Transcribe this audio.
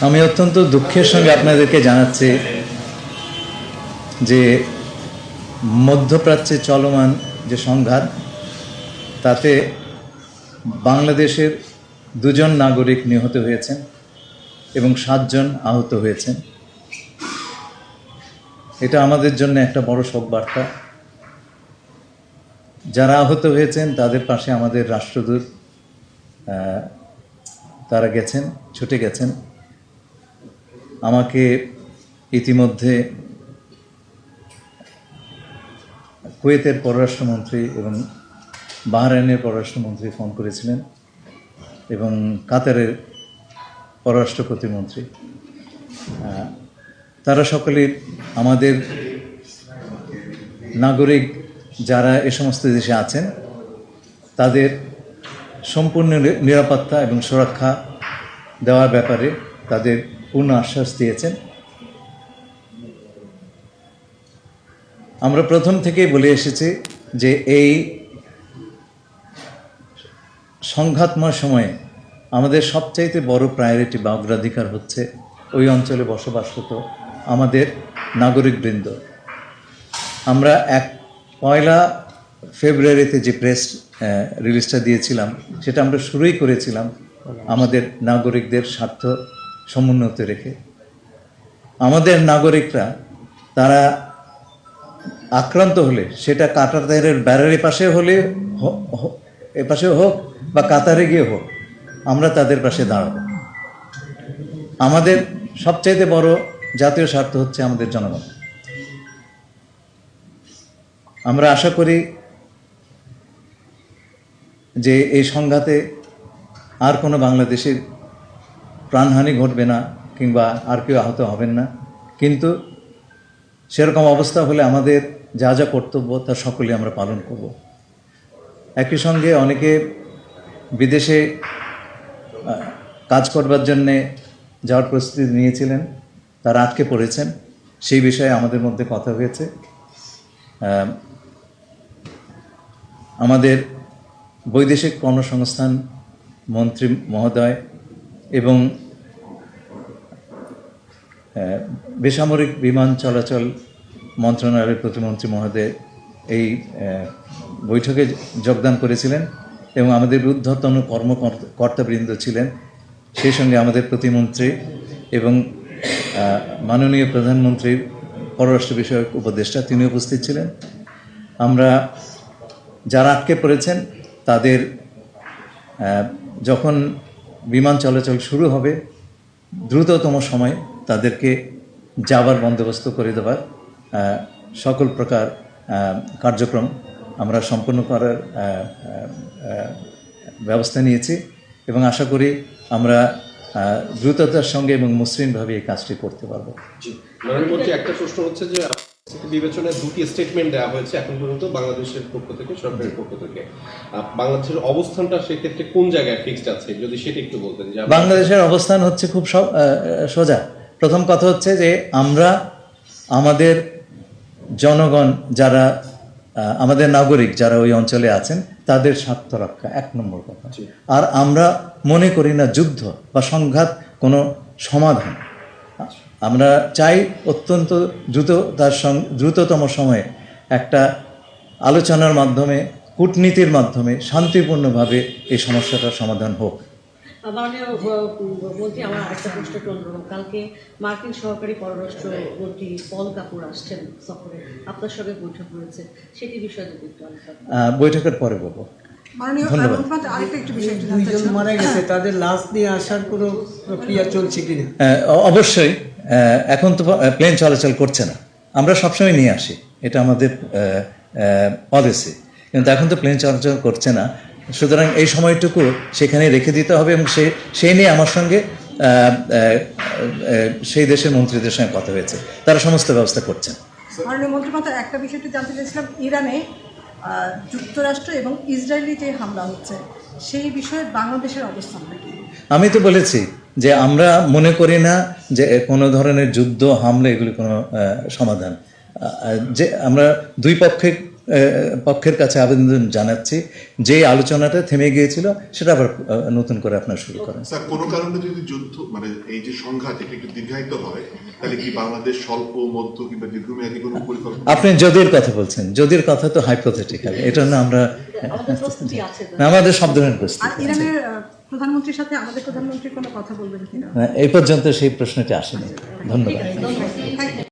আমি অত্যন্ত দুঃখের সঙ্গে আপনাদেরকে জানাচ্ছি যে মধ্যপ্রাচ্যে চলমান যে সংঘাত তাতে বাংলাদেশের 2 জন নাগরিক নিহত হয়েছেন এবং 7 জন আহত হয়েছেন। এটা আমাদের জন্য একটা বড় শোক বার্তা। যারা আহত হয়েছেন তাদের পাশে আমাদের রাষ্ট্রদূত তারা গেছেন, ছুটে গেছেন। আমাকে ইতিমধ্যে কুয়েতের পররাষ্ট্রমন্ত্রী এবং বাহরাইনের পররাষ্ট্রমন্ত্রী ফোন করেছিলেন এবং কাতারের পররাষ্ট্র প্রতিমন্ত্রী। তারা সকলে আমাদের নাগরিক যারা এ সমস্ত দেশে আছেন তাদের সম্পূর্ণ নিরাপত্তা এবং সুরক্ষা দেওয়ার ব্যাপারে তাদের পূর্ণ আশ্বাস দিয়েছেন। আমরা প্রথম থেকেই বলে এসেছি যে এই সংঘাতময় সময়ে আমাদের সবচাইতে বড় প্রায়োরিটি বা অগ্রাধিকার হচ্ছে ওই অঞ্চলে বসবাসরত আমাদের নাগরিকবৃন্দ। আমরা 1 ফেব্রুয়ারিতে যে প্রেস রিলিজটা দিয়েছিলাম সেটা আমরা শুরুই করেছিলাম আমাদের নাগরিকদের স্বার্থ সমুন্নত রেখে। আমাদের নাগরিকরা তারা আক্রান্ত হলে সেটা কাতারের ব্যারারের পাশে হলে এপাশে হোক বা কাতারে গিয়ে হোক, আমরা তাদের পাশে দাঁড়াব। আমাদের সবচাইতে বড় জাতীয় স্বার্থ হচ্ছে আমাদের জনগণ। আমরা আশা করি যে এই সংঘাতে আর কোনো বাংলাদেশের প্রাণহানি ঘটবে না কিংবা আর কেউ আহত হবেন না, কিন্তু সেরকম অবস্থা হলে আমাদের যা যা কর্তব্য তা সকলে আমরা পালন করব। একই সঙ্গে অনেকে বিদেশে কাজ করবার জন্যে যাওয়ার প্রস্তুতি নিয়েছিলেন, তারা আটকে পড়েছেন। সেই বিষয়ে আমাদের মধ্যে কথা হয়েছে। আমাদের বৈদেশিক কর্মসংস্থান মন্ত্রী মহোদয় এবং বেসামরিক বিমান চলাচল মন্ত্রণালয়ের প্রতিমন্ত্রী মহোদয় এই বৈঠকে যোগদান করেছিলেন এবং আমাদের ঊর্ধ্বতন কর্মকর্তাবৃন্দ ছিলেন। সেই সঙ্গে আমাদের প্রতিমন্ত্রী এবং মাননীয় প্রধানমন্ত্রীর পররাষ্ট্র বিষয়ক উপদেষ্টা তিনি উপস্থিত ছিলেন। আমরা যারা আটকে পড়েছেন তাদের যখন বিমান চলাচল শুরু হবে দ্রুততম সময় তাদেরকে যাবার বন্দোবস্ত করে দেওয়ার সকল প্রকার কার্যক্রম আমরা সম্পন্ন করার ব্যবস্থা নিয়েছি এবং আশা করি আমরা দ্রুততার সঙ্গে এবং মসৃণভাবে এই কাজটি করতে পারবো। একটা প্রশ্ন হচ্ছে যে বিবেচনায় 2টি স্টেটমেন্ট দেওয়া হয়েছে এখন পর্যন্ত বাংলাদেশের পক্ষ থেকে, সরকারের পক্ষ থেকে। বাংলাদেশের অবস্থানটা সেক্ষেত্রে কোন জায়গায় ফিক্সড আছে যদি সেটা একটু বলতেন। বাংলাদেশের অবস্থান হচ্ছে খুব সোজা। প্রথম কথা হচ্ছে যে আমরা আমাদের জনগণ যারা আমাদের নাগরিক যারা ওই অঞ্চলে আছেন তাদের স্বার্থ রক্ষা 1 নম্বর কথা। আর আমরা মনে করি না যুদ্ধ বা সংঘাত কোনো সমাধান। আমরা চাই অত্যন্ত দ্রুততম সময়ে একটা আলোচনার মাধ্যমে, কূটনীতির মাধ্যমে শান্তিপূর্ণভাবে এই সমস্যাটার সমাধান হোক। মাননীয় মন্ত্রী, আমার আরেকটা প্রশ্ন করব। কালকে মার্কিন সহকারী পররাষ্ট্রমন্ত্রী পল কাপুর আসছেন সফরে, আপনার সঙ্গে বৈঠক হয়েছে, সেটি বিষয়ে যদি একটু বৈঠকের পরে বলবো। মারা গেছে, তাদের লাশ নিয়ে আসার কোনো প্রক্রিয়া চলছে কিনা? অবশ্যই। এখন তো প্লেন চলাচল করছে না, আমরা সবসময় নিয়ে আসি, এটা আমাদের পলিসি, কিন্তু এখন তো প্লেন চলাচল করছে না। সুতরাং এই সময়টুকু সেখানে রেখে দিতে হবে এবং সেই নিয়ে আমার সঙ্গে সেই দেশের মন্ত্রীদের সঙ্গে কথা হয়েছে, তারা সমস্ত ব্যবস্থা করছেন। মাননীয় মন্ত্রী, একটা বিষয়টি জানতে চাইছিলাম, ইরানে যুক্তরাষ্ট্র এবং ইসরায়েলি যে হামলা হচ্ছে সেই বিষয়ে বাংলাদেশের অবস্থান কি? আমি তো বলেছি যে আমরা মনে করি না যে কোনো ধরনের যুদ্ধ হামলা এগুলি কোনো সমাধান। যে আমরা দুই পক্ষে পক্ষের কাছে আবেদন জানাচ্ছি যে আলোচনাটা থেমে গিয়েছিল সেটা আবার নতুন করে আপনারা শুরু করেন। স্যার কোনো কারণে যদি যুদ্ধ মানে এই যে সংঘাত এটা একটু দীর্ঘায়িত হয় তাহলে কি বাংলাদেশ স্বল্প মধ্য কিংবা দীর্ঘমেয়াদী কোনো পরিকল্পনা? আপনি যদির কথা বলছেন, যদির কথা তো হাইপোথেটিক্যাল, এটা না আমরা আমাদের প্রস্তুতি আছে তো। আমাদের সব ধরনের আর প্রস্তুতি আছে। ইরানের প্রধানমন্ত্রীর সাথে আমাদের প্রধানমন্ত্রী কোনো কথা বলবেন কিনা? এই পর্যন্ত সেই প্রশ্নটি আসেনি। ধন্যবাদ। ধন্যবাদ।